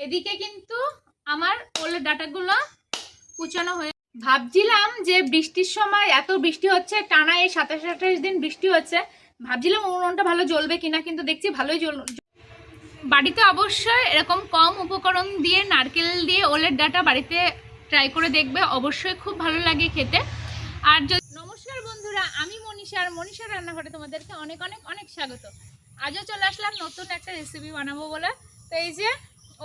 এদিকে কিন্তু আমার ওলের ডাটাগুলো কুচানো হয়ে, ভাবছিলাম যে বৃষ্টির সময় এত বৃষ্টি হচ্ছে, টানা এই 27-28 দিন বৃষ্টি হচ্ছে, ভাবছিলাম উনুনটা ভালো জ্বলবে কিনা, কিন্তু দেখছি ভালোই বাড়িতে অবশ্যই এরকম কম উপকরণ দিয়ে নারকেল দিয়ে ওলের ডাটা বাড়িতে ট্রাই করে দেখবে, অবশ্যই খুব ভালো লাগে খেতে। আর নমস্কার বন্ধুরা, আমি মনীষার রান্নাঘরে তোমাদেরকে অনেক অনেক অনেক স্বাগত। আজও চলে আসলাম নতুন একটা রেসিপি বানাবো বলে। তো এই যে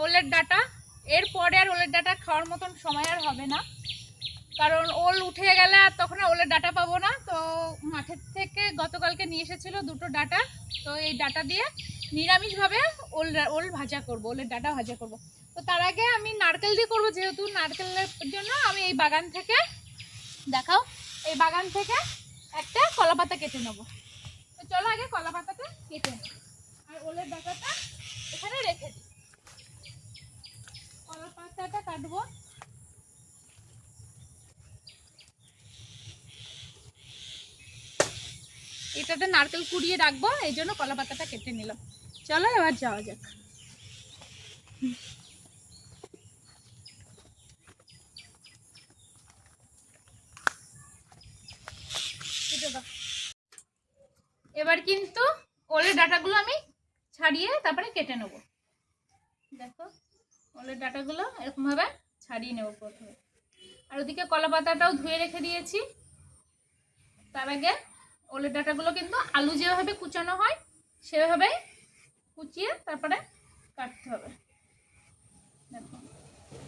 ওলের ডাটা, এরপরে আর ওলের ডাটা খাওয়ার মতন সময় আর হবে না, কারণ ওল উঠে গেলে আর তখন ওলের ডাটা পাবো না। তো মাঠের থেকে গতকালকে নিয়ে এসেছিল 2টো ডাটা, তো এই ডাটা দিয়ে নিরামিষভাবে ওল ভাজা করব, ওলের ডাটা ভাজা করব। তো তার আগে আমি নারকেল দিয়ে করবো, যেহেতু নারকেলের জন্য আমি এই বাগান থেকে এই বাগান থেকে একটা কলা পাতা কেটে নেবো। তো চলো আগে কলা পাতাটা কেটে নেব, আর ওলের ডাটাটা এখানে রেখে দিই। কলা পাতাটা কাটবো। এটাতে নারকেল কুড়িয়ে রাখবো, এই জন্য কলা পাতাটা কেটে নিলাম। চলো এবার যাওয়া যাক। এবার কিন্তু ওলের ডাটাগুলো আমি ছাড়িয়ে তারপরে কেটে নেব। দেখো ওলের ডাটাগুলো এরকম ভাবে ছাড়িয়ে নেব প্রথমে। আর ওদিকে কলা পাতাটাও ধুয়ে রেখে দিয়েছি। তার আগে ওলের ডাটাগুলো কিন্তু আলু যেভাবে কুচানো হয় সেভাবেই কুচিয়ে তারপরে কাটতে হবে। দেখো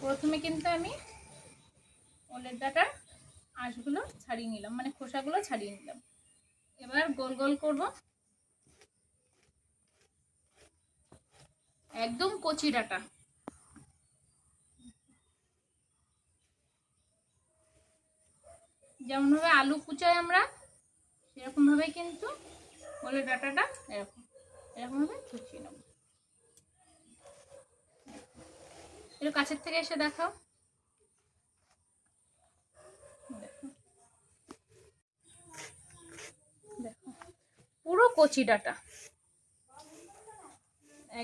প্রথমে কিন্তু আমি ওলের ডাটার আঁশগুলো ছাড়িয়ে নিলাম, মানে খোসাগুলো ছাড়িয়ে নিলাম। এবার গোল গোল করব, একদম কচি ডাটা। যেমন ভাবে আলু কুচাই আমরা, সেরকম ভাবে কিন্তু ওলের ডাটাটা এরকম ভাবে কুচিয়ে নেব। একটু কাছের থেকে এসে দেখাও। দেখো পুরো কচি ডাটা,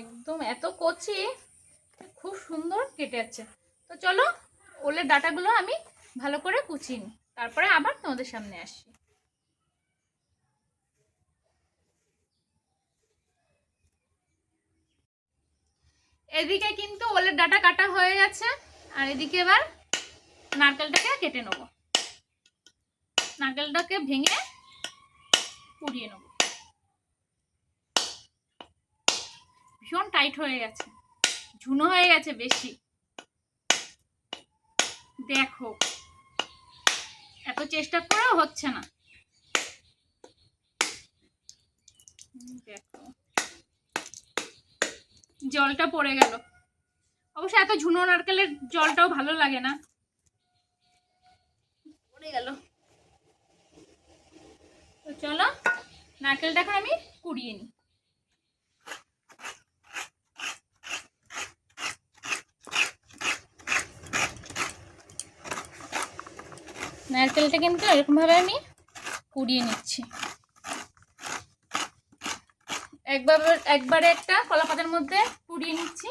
একদম এত কচি, খুব সুন্দর কেটে যাচ্ছে। তো চলো ওলের ডাটাগুলো আমি ভালো করে কুচিয়ে নিই, তারপরে আবার তোমাদের সামনে আসি। এদিকে কিন্তু ওলের ডাটা কাটা হয়ে গেছে, আর এদিকে এবার নারকেলটাকে কেটে নেব। নারকেলটাকে ভেঙে পুড়িয়ে নেব। ভীষণ টাইট হয়ে গেছে, ঝুনো হয়ে গেছে বেশি। দেখো এত চেষ্টা করেও হচ্ছে না। দেখো জলটা পড়ে গেল। অবশ্য এত ঝুনো নারকেলের জলটাও ভালো লাগে না, পড়ে গেল। তো চলো নারকেলটাকে আমি কুড়িয়ে নিই। নারকেলটা কিন্তু এরকম ভাবে আমি কুড়িয়ে নিচ্ছি। একবারে একটা কলা পাতার মধ্যে কুড়িয়ে নিচ্ছি,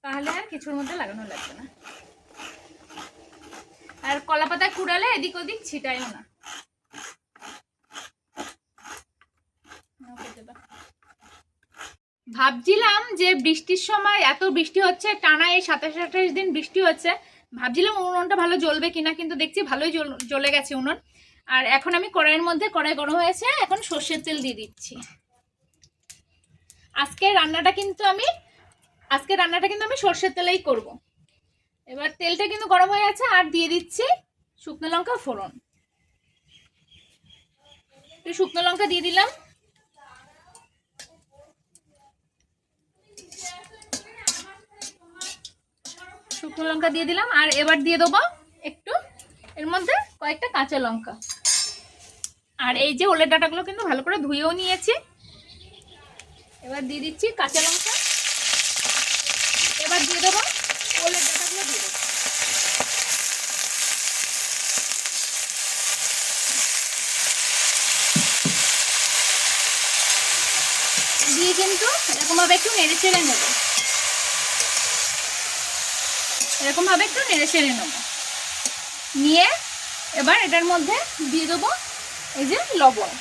তাহলে আর কিছুর মধ্যে লাগানো লাগবে না। আর কলা পাতায় কুড়ালে এদিক ওদিক ছিটাইও না। ভাবছিলাম যে বৃষ্টির সময় এত বৃষ্টি হচ্ছে, টানা এই 27-28 দিন বৃষ্টি হচ্ছে, ভাবছিলাম উনুনটা ভালো জ্বলবে কিনা, কিন্তু দেখছি ভালোই জ্বলে গেছে উনুন। আর এখন আমি কড়াইয়ের মধ্যে, কড়াই গরম হয়েছে, এখন সর্ষের তেল দিয়ে দিচ্ছি। আজকের রান্নাটা কিন্তু আমি সর্ষের তেলেই করব। এবার তেলটা কিন্তু গরম হয়ে আছে, আর দিয়ে দিচ্ছি শুকনো লঙ্কা ফোড়ন। শুকনো লঙ্কা দিয়ে দিলাম। শুকনো লঙ্কা দিয়ে দিলাম, আর এবার দিয়ে দেবো একটু এর মধ্যে কয়েকটা কাঁচা লঙ্কা। আর এই যে ওলের ডাটাগুলো কিন্তু ভালো করে ধুয়েও নিয়েছি। এবার দিয়ে দিচ্ছি কাঁচা লঙ্কা। এবার দিয়ে দেবো ওলের ডাটাগুলো, দিয়ে দেবো। দিয়ে কিন্তু এরকমভাবে একটু নেড়ে চেড়ে নেব। এরকমভাবে একটু নেড়ে চেড়ে নেব। নিয়ে এবার এটার মধ্যে দিয়ে দেবো এই যে লবণ।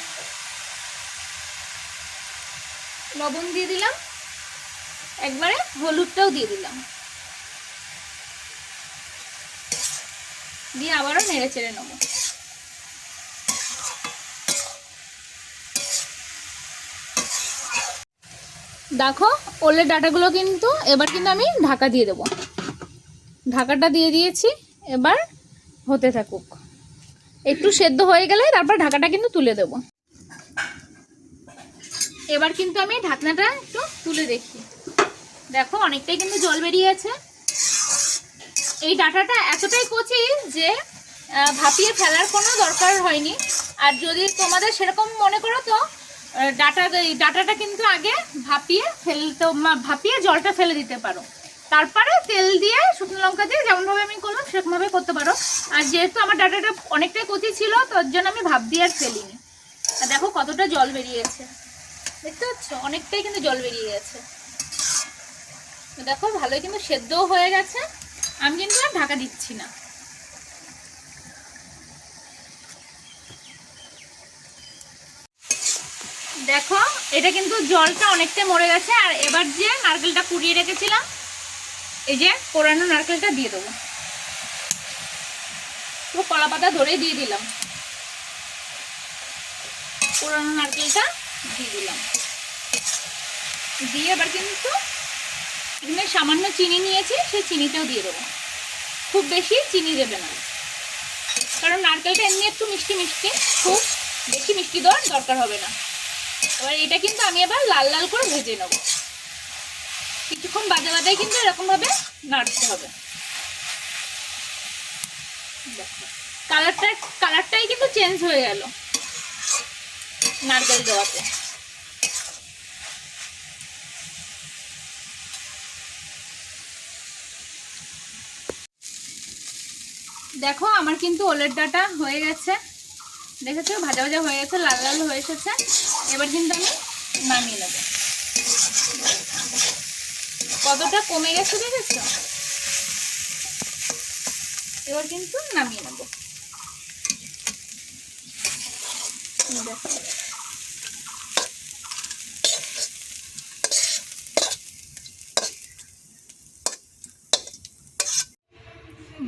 লবণ দিয়ে দিলাম, একবারে হলুদটাও দিয়ে দিলাম, দিয়ে আবারও নেড়ে চেড়ে নেব। দেখো ওলের ডাঁটাগুলো কিন্তু এবার কিন্তু আমি ঢাকা দিয়ে দেবো। ঢাকাটা দিয়ে দিয়েছি, এবার হতে থাকুক। একটু সেদ্ধ হয়ে গেলে তারপর ঢাকাটা কিন্তু তুলে দেব। এবার কিন্তু আমি ঢাকনাটা একটু তুলে দেখি, দেখো অনেকটাই কিন্তু জল বেরিয়েছে। এই ডাঁটাটা এতটাই কচি যে ভাপিয়ে ফেলার কোনো দরকার হয়নি। আর যদি তোমাদের সেরকম মনে করো তো ডাঁটাটা কিন্তু আগে ভাপিয়ে জলটা ফেলে দিতে পারো, তারপরে তেল দিয়ে শুকনো লঙ্কা দিয়ে যেমনভাবে আমি করলাম সেরকমভাবে করতে পারো। আর যেহেতু আমার ডাঁটাটা অনেকটাই কচি ছিল তার জন্য আমি ভাপ দিয়ে আর ফেলিনি। আর দেখো কতটা জল বেরিয়েছে, দেখতে পাচ্ছ অনেকটাই কিন্তু জল বেরিয়ে গেছে। দেখো ভালোই কিন্তু সেদ্ধও হয়ে গেছে। আমি কিন্তু আর ঢাকা দিচ্ছি না। দেখো এটা কিন্তু জলটা অনেকটা মরে গেছে। আর এবার যে নারকেলটা কুড়িয়ে রেখেছিলাম, এই যে কোরানো নারকেলটা দিয়ে দেবো। পুরো কলা পাতা ধরে দিয়ে দিলাম, কোরানো নারকেলটা দিয়ে দিলাম। দিয়ে এবার কিন্তু এখানে সামান্য চিনি নিয়েছি, সেই চিনিটাও দিয়ে দেবো। খুব বেশি চিনি দেবে না, কারণ নারকেলটা এমনি একটু মিষ্টি মিষ্টি, খুব বেশি মিষ্টি দেওয়ার দরকার হবে না। এবার এটা কিন্তু আমি এবার লাল লাল করে ভেজে নেব। কিছুক্ষণ বাদে বাদে কিন্তু এরকমভাবে নাড়তে হবে। কালারটাই কিন্তু চেঞ্জ হয়ে গেল নারকেল দেওয়াতে। দেখো আমার কিন্তু ওলের ডাঁটা হয়ে গেছে, দেখেছো ভাজা ভাজা হয়ে গেছে, লাল লাল হয়ে এসেছে। এবার কিন্তু আমি নামিয়ে নেব। কতটা কমে গেছে দেখেছো? এবার কিন্তু নামিয়ে নেব।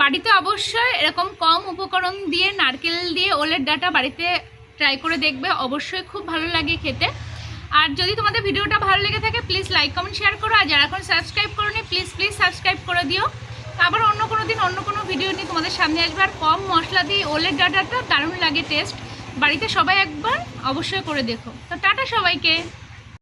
বাড়িতে অবশ্যই এরকম কম উপকরণ দিয়ে নারকেল দিয়ে ওলের ডাঁটা বাড়িতে ট্রাই করে দেখবে, অবশ্যই খুব ভালো লাগে খেতে। আর যদি তোমাদের ভিডিওটা ভালো লেগে থাকে প্লিজ লাইক কমেন্ট শেয়ার করো। আর যারা এখন সাবস্ক্রাইব করোনি প্লিজ সাবস্ক্রাইব করে দিও। আবার অন্য কোনো দিন অন্য কোনো ভিডিও নিয়ে তোমাদের সামনে আসবে। আর কম মশলা দিয়ে ওলের ডাঁটাটা দারুণ লাগে টেস্ট। বাড়িতে সবাই একবার অবশ্যই করে দেখো। তো টাটা সবাইকে।